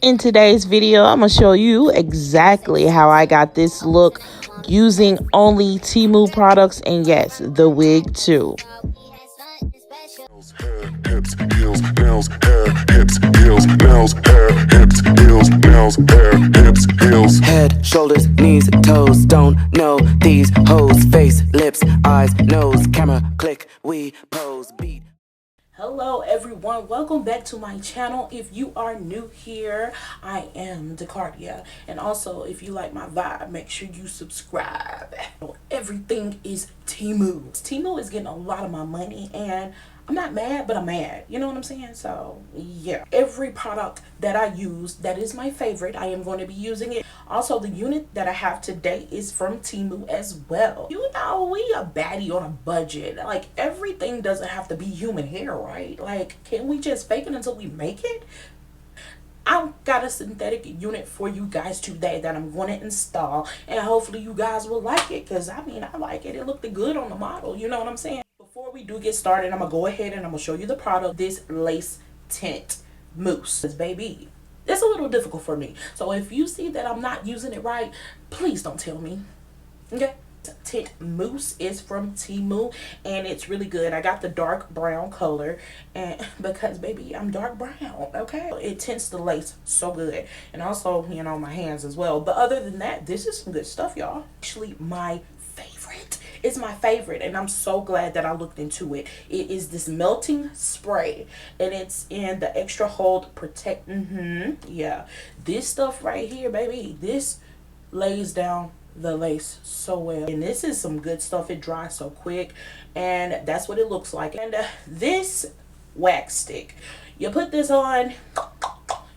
In today's video, I'm going to show you exactly how I got this look using only Temu products, and yes, the wig too. Hips, heels, nails, hair, hips, heels, nails, hair, hips, heels, nails, hair, hips, heels. Head, shoulders, knees, toes, don't know these hoes. Face, lips, eyes, nose, camera, click, we pose, beat. Hello everyone, welcome back to my channel. If you are new here, I am 𝒔𝒶, and also if you like my vibe, make sure you subscribe. Everything is Temu. Temu is getting a lot of my money, and I'm not mad, but I'm mad. You know what I'm saying? So yeah, every product that I use that is my favorite, I am going to be using it. Also, the unit that I have today is from Temu as well. You know, we a baddie on a budget. Like, everything doesn't have to be human hair, right? Like, can we just fake it until we make it? I've got a synthetic unit for you guys today that I'm going to install, and hopefully you guys will like it, because I mean, I like it. It looked good on the model, you know what I'm saying? Before we do get started, I'm gonna go ahead and I'm gonna show you the product. This lace tint mousse. This baby, it's a little difficult for me, so if you see that I'm not using it right, please don't tell me, okay? Tint mousse is from Temu, and it's really good. I got the dark brown color, and because baby, I'm dark brown, okay? It tints the lace so good, and also, you know, my hands as well. But other than that, this is some good stuff, y'all. Actually, my favorite. It's my favorite, and I'm so glad that I looked into it. It is this melting spray, and it's in the extra hold protect. Yeah, this stuff right here, baby, this lays down the lace so well, and this is some good stuff. It dries so quick, and that's what it looks like. And this wax stick, you put this on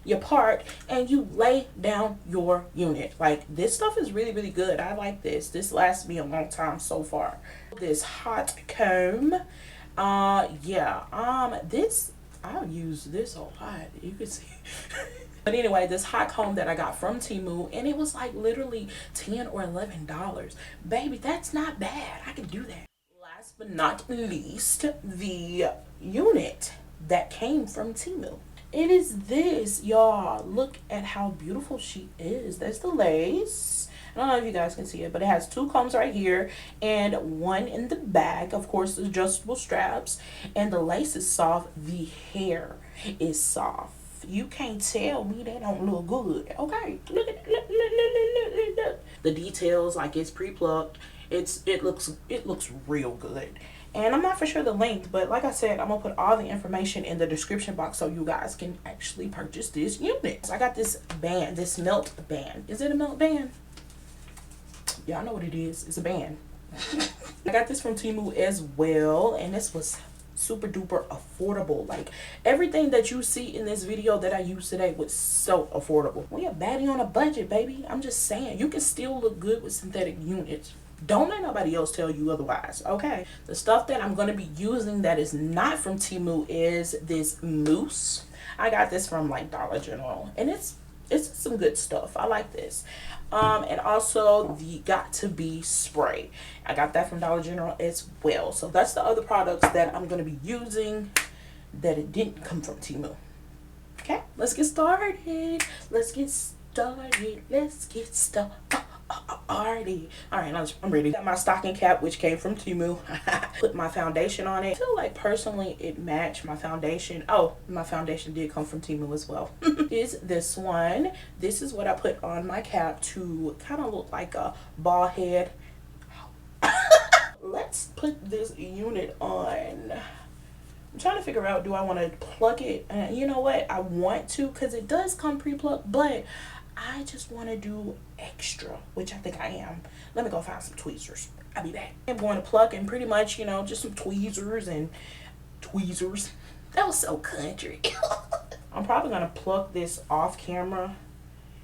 your part and you lay down your unit. Like, this stuff is really good. I like this. This lasts me a long time so far. This hot comb, this, I'll use this a lot, you can see. But anyway, this hot comb that I got from Temu, and it was like literally $10 or $11. Baby, that's not bad. I can do that. Last but not least, the unit that came from Temu. It is this, y'all. Look at how beautiful she is. That's the lace. I don't know if you guys can see it, but it has two combs right here and one in the back. Of course, the adjustable straps, and the lace is soft. The hair is soft. You can't tell me they don't look good, okay? Look at look. The details, like, it's pre-plucked. It looks real good. And I'm not for sure the length, but like I said, I'm gonna put all the information in the description box so you guys can actually purchase this unit. So I got this band, this melt band. Is it a melt band? Y'all know what it is. It's a band. I got this from Temu as well, and this was super duper affordable. Like, everything that you see in this video that I used today was so affordable. We are baddie on a budget, baby. I'm just saying, you can still look good with synthetic units. Don't let nobody else tell you otherwise, okay? The stuff that I'm going to be using that is not from Temu is this mousse. I got this from like Dollar General, and it's some good stuff. I like this. And also the got-to-be spray. I got that from Dollar General as well. So that's the other products that I'm going to be using that it didn't come from Temu. Okay, let's get started. Let's get started. Alrighty. Alright, I'm ready. Got my stocking cap, which came from Temu. Put my foundation on it. I feel like personally it matched my foundation. Oh, my foundation did come from Temu as well. Is this one. This is what I put on my cap to kind of look like a bald head. Let's put this unit on. I'm trying to figure out, do I want to plug it? You know what? I want to, because it does come pre-plucked, but I just want to do extra, which I think I am. Let me go find some tweezers. I'll be back. I'm going to pluck, and pretty much, you know, just some tweezers and tweezers. That was so country. I'm probably going to pluck this off camera,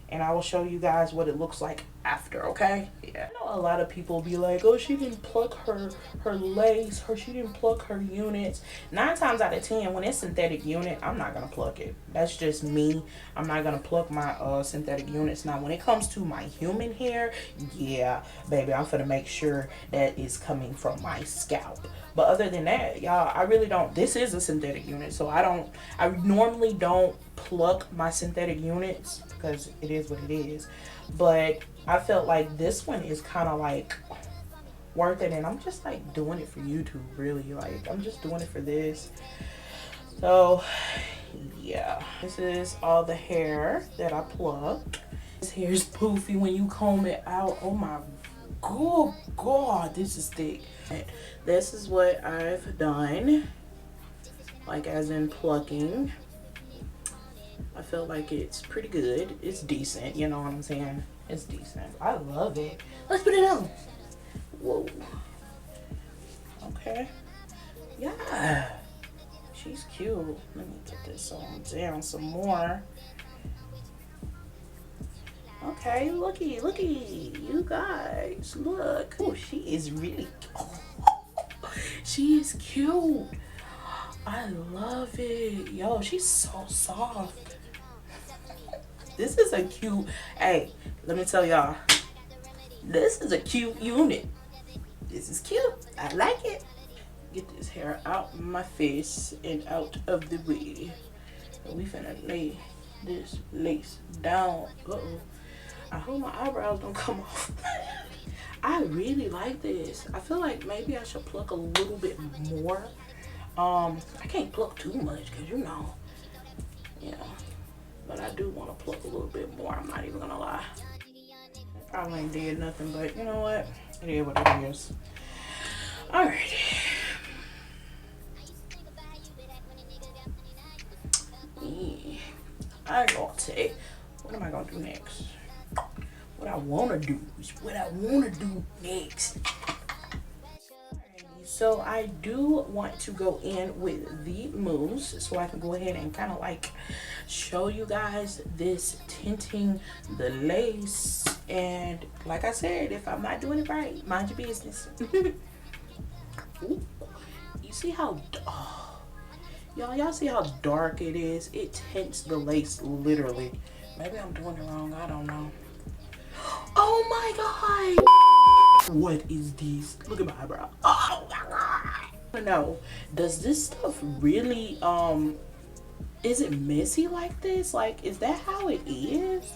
and I will show you guys what it looks like after, okay? Yeah. I know a lot of people be like, oh, she didn't pluck her lace, or she didn't pluck her units. 9 times out of 10, when it's synthetic unit, I'm not gonna pluck it. That's just me. I'm not gonna pluck my synthetic units. Now, when it comes to my human hair, yeah, baby, I'm gonna make sure that it's coming from my scalp. But other than that, y'all, I really don't. This is a synthetic unit, so I normally don't pluck my synthetic units because it is what it is, but I felt like this one is kind of like worth it, and I'm just like doing it for YouTube, really. Like, I'm just doing it for this. So yeah, this is all the hair that I plucked. This hair is poofy when you comb it out. Oh my god, this is thick. This is what I've done, like as in plucking. I feel like it's pretty good. It's decent, you know what I'm saying? It's decent. I love it. Let's put it on. Whoa. Okay. Yeah. She's cute. Let me get this on down some more. Okay, looky, you guys, look. Oh, she is really, she is cute. I love it. Yo, she's so soft. This is a cute, hey, let me tell y'all, this is a cute unit. This is cute. I like it. Get this hair out my face and out of the way. And we finna lay this lace down. Uh-oh. I hope my eyebrows don't come off. I really like this. I feel like maybe I should pluck a little bit more. I can't pluck too much because, you know, yeah. But I do want to pluck a little bit more. I'm not even gonna lie. Probably ain't did nothing, but you know what? It is what it is. Alright. I got to. What am I gonna do next? What I wanna do is what I wanna do next. So I do want to go in with the mousse so I can go ahead and kind of like show you guys this tinting the lace. And like I said, if I'm not doing it right, mind your business. Ooh, you see how y'all see how dark it is? It tints the lace literally. Maybe I'm doing it wrong, I don't know. Oh my god, what is this? Look at my eyebrow. Oh my god. No, does this stuff really is it messy like this? Like, is that how it is?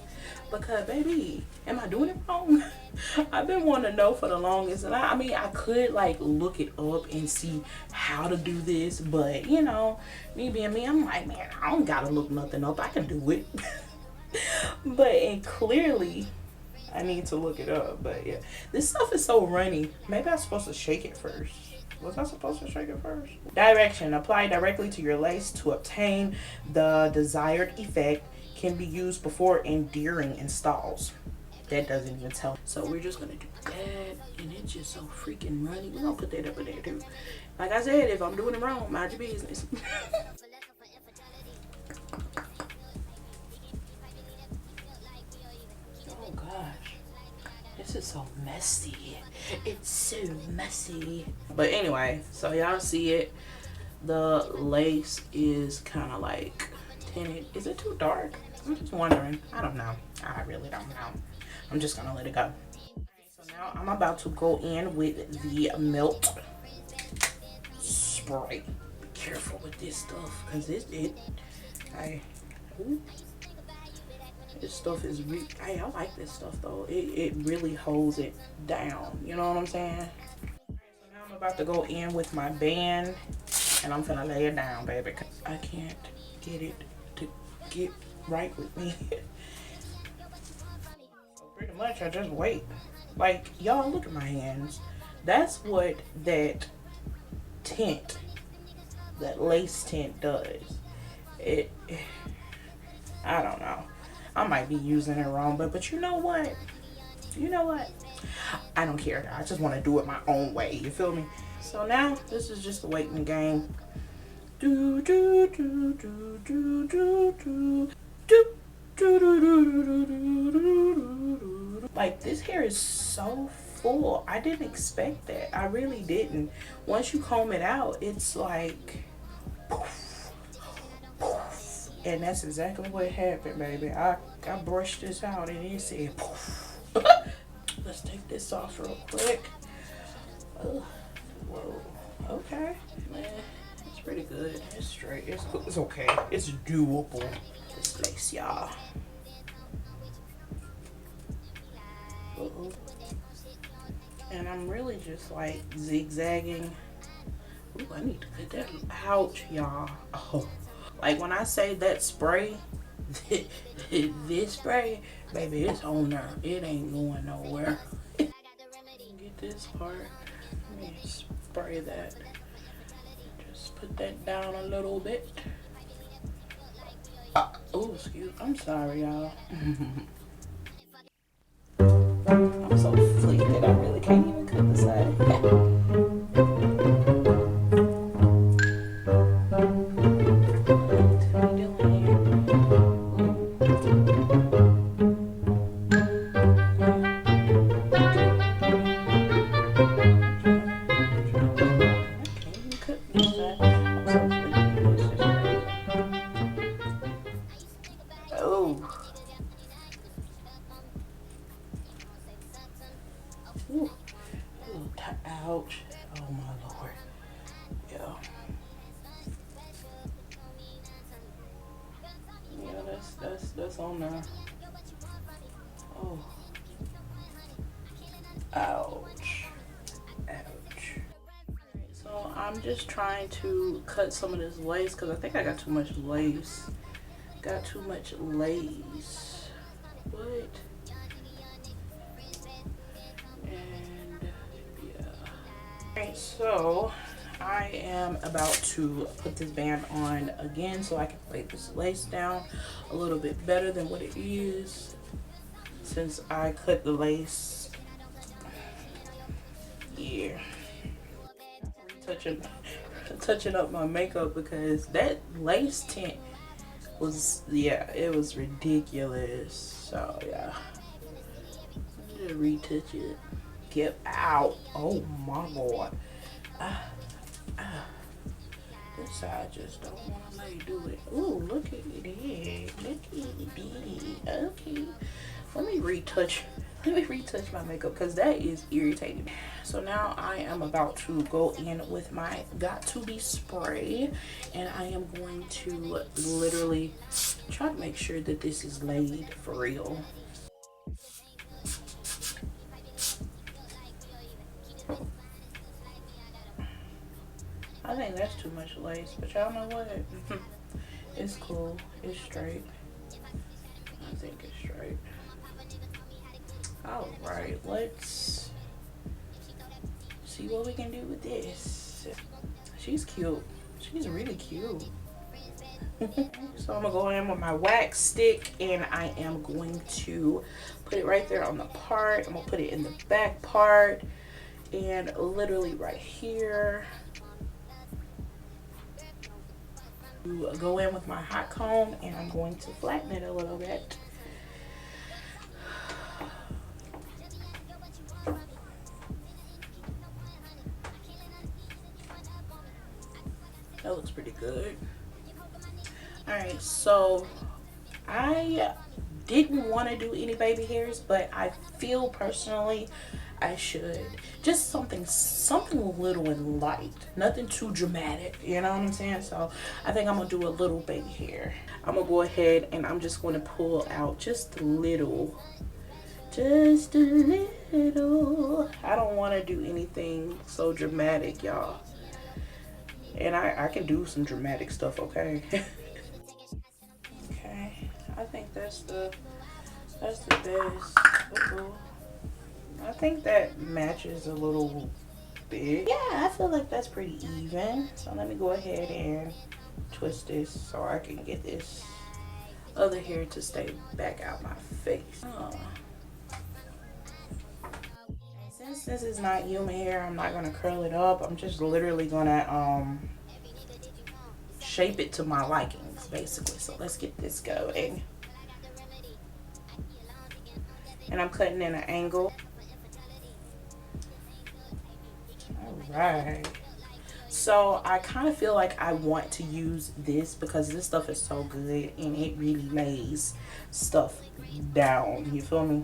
Because baby, am I doing it wrong? I've been wanting to know for the longest, and I mean I could like look it up and see how to do this, but you know, me being me, I'm like, man, I don't gotta look nothing up, I can do it. But and clearly I need to look it up. But yeah, this stuff is so runny. Maybe I'm supposed to shake it first. Was I supposed to shake it first? Direction: apply directly to your lace to obtain the desired effect. Can be used before endearing installs. That doesn't even tell. So we're just gonna do that, and it's just so freaking runny. We're gonna put that up in there too. Like I said, if I'm doing it wrong, mind your business. Oh gosh, this is so messy. It's so messy. But anyway, so y'all see it. The lace is kind of like tinted. Is it too dark? I'm just wondering. I don't know. I really don't know. I'm just gonna let it go. So now I'm about to go in with the melt spray. Be careful with this stuff, cause this stuff is really. Hey, I like this stuff though. It really holds it down. You know what I'm saying? So now I'm about to go in with my band, and I'm gonna lay it down, baby. Cause I can't get it to get right with me. So pretty much I just wait. Like, y'all look at my hands. That's what that tint, that lace tint does. I don't know, I might be using it wrong, but you know what, I don't care. I just want to do it my own way, you feel me? So now this is just the waiting game. Do do do do do do do do. Like, this hair is so full. I didn't expect that. I really didn't. Once you comb it out, it's like poof, poof. And that's exactly what happened, baby. I brushed this out and it said poof. Let's take this off real quick. Whoa. Okay, man, it's pretty good. It's straight. It's okay. It's doable. this lace, y'all. And I'm really just like zigzagging. Ooh, I need to cut that. Ouch, y'all. Oh, like when I say that spray, this spray, baby, it's on there. It ain't going nowhere. Get this part. Let me spray that. Just put that down a little bit. Oh, excuse. I'm sorry, y'all. I'm so fleet that I really can't even cut the side. Ooh. Ouch. Oh my lord. Yeah. Yeah, that's on there. Oh. Ouch. Ouch. So I'm just trying to cut some of this lace because I think I got too much lace. Got too much lace. What? And yeah. Alright, so I am about to put this band on again so I can lay this lace down a little bit better than what it is since I cut the lace. Yeah. Touching up my makeup because that lace tint was, yeah, it was ridiculous. So yeah, just retouch it. Get out. Oh my god. This side just don't want to let you do it. Ooh, look at it. Look at it. Okay. Let me retouch my makeup because that is irritating. So now I am about to go in with my Got2b spray, and I am going to literally try to make sure that this is laid for real. I think that's too much lace, but y'all know what? It's cool. It's straight. I think it's straight. All right, let's see what we can do with this. She's cute. She's really cute. So I'm gonna go in with my wax stick and I am going to put it right there on the part. I'm gonna put it in the back part and literally right here. Go in with my hot comb and I'm going to flatten it a little bit. That looks pretty good. Alright, so I didn't want to do any baby hairs, but I feel personally I should. Just something little and light. Nothing too dramatic, you know what I'm saying? So I think I'm going to do a little baby hair. I'm going to go ahead and I'm just going to pull out just a little. Just a little. I don't want to do anything so dramatic, y'all. And I can do some dramatic stuff, okay? Okay, I think that's the best. Uh-oh. I think that matches a little bit. Yeah, I feel like that's pretty even. So let me go ahead and twist this so I can get this other hair to stay back out my face. Since this is not human hair, I'm not gonna curl it up. I'm just literally gonna shape it to my likings, basically. So let's get this going. And I'm cutting in an angle. Alright. So I kind of feel like I want to use this because this stuff is so good and it really lays stuff down. You feel me?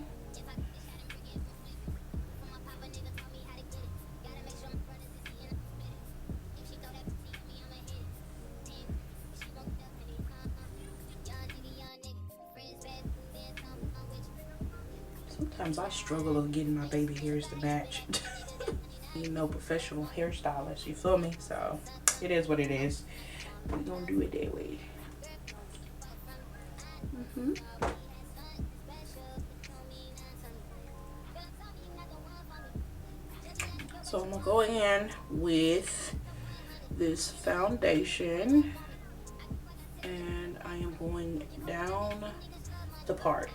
Sometimes I struggle with getting my baby hairs to match. You know, professional hairstylist, you feel me? So it is what it is. We're gonna do it that way. So I'm gonna go in with this foundation, and I am going down the part.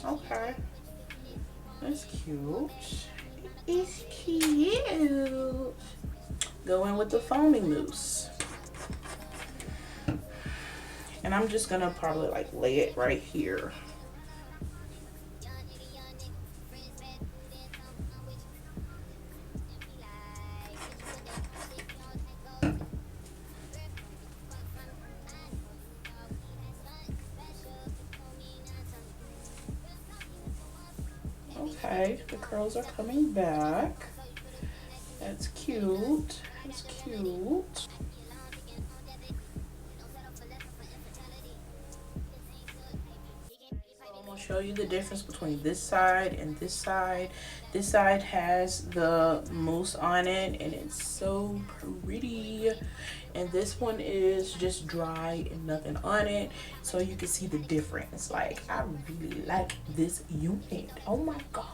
Okay, that's cute. It's cute. Go in with the foaming mousse. And I'm just gonna probably like lay it right here. Okay, the curls are coming back. That's cute. That's cute. I'm gonna show you the difference between this side and this side. This side has the mousse on it and it's so pretty. And this one is just dry and nothing on it. So you can see the difference. Like, I really like this unit. Oh my God.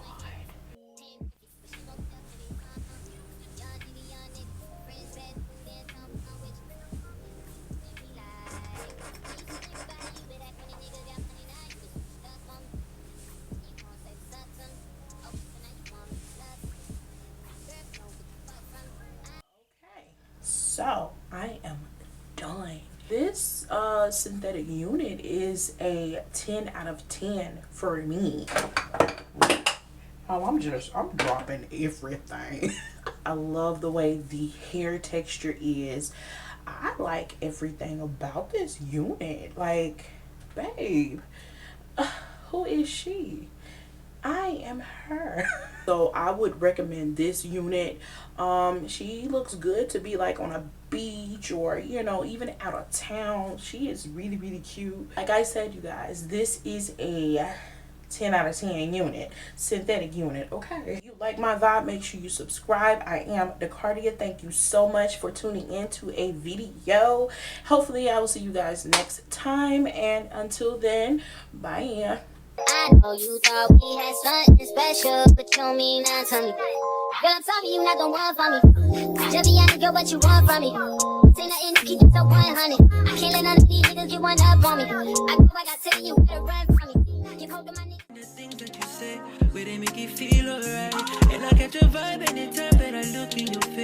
So I am done. This synthetic unit is a 10 out of 10 for me. Oh, I'm dropping everything. I love the way the hair texture is. I like everything about this unit. Like, babe, who is she? I am her. So I would recommend this unit. She looks good to be like on a beach or, you know, even out of town. She is really, really cute. Like I said, you guys, this is a 10 out of 10 unit, synthetic unit. Okay, if you like my vibe, make sure you subscribe. I am 𝒷𝓁𝒶. Thank you so much for tuning in to a video. Hopefully I will see you guys next time, and until then, bye. I know you thought we had something special, but you mean not to me. Girl, I'm sorry you not the one for me. Just be honest, girl, what you want from me. Say nothing to keep it so 100. I can't let none of these niggas get one up on me. I go back, I tell you where to run from me. Keep holding my niggas. The things that you say, where they make you feel alright. And I catch a vibe anytime that I look in your face.